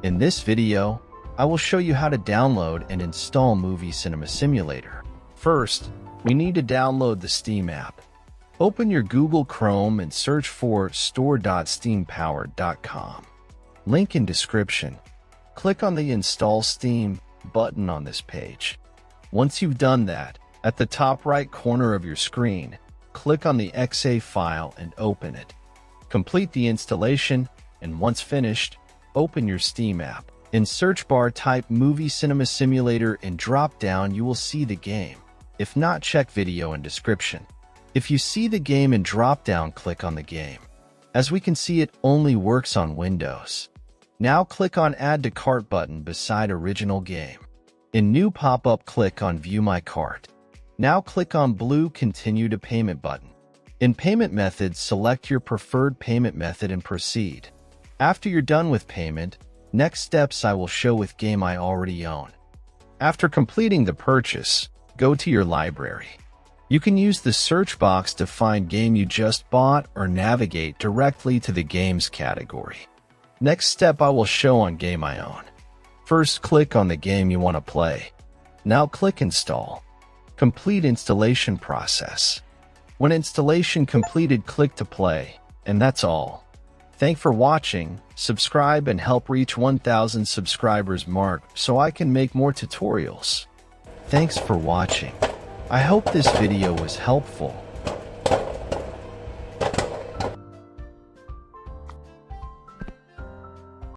In this video, I will show you how to download and install Movie Cinema Simulator. First, we need to download the Steam app. Open your Google Chrome and search for store.steampowered.com. Link in description. Click on the Install Steam button on this page. Once you've done that, at the top right corner of your screen, click on the .exe file and open it. Complete the installation, and once finished, open your Steam app. In search bar, type Movie Cinema Simulator and drop down you will see the game. If not, check video in description. If you see the game in drop down, click on the game. As we can see, it only works on Windows. Now click on Add to Cart button beside Original Game. In New pop-up, click on View My Cart. Now click on blue Continue to Payment button. In Payment Methods, select your preferred payment method and proceed. After you're done with payment, next steps I will show with game I already own. After completing the purchase, go to your library. You can use the search box to find game you just bought or navigate directly to the games category. Next step I will show on game I own. First, click on the game you want to play. Now click Install. Complete installation process. When installation completed, click to play, and that's all. Thanks for watching. Subscribe and help reach 1,000 subscribers mark so I can make more tutorials. Thanks for watching. I hope this video was helpful.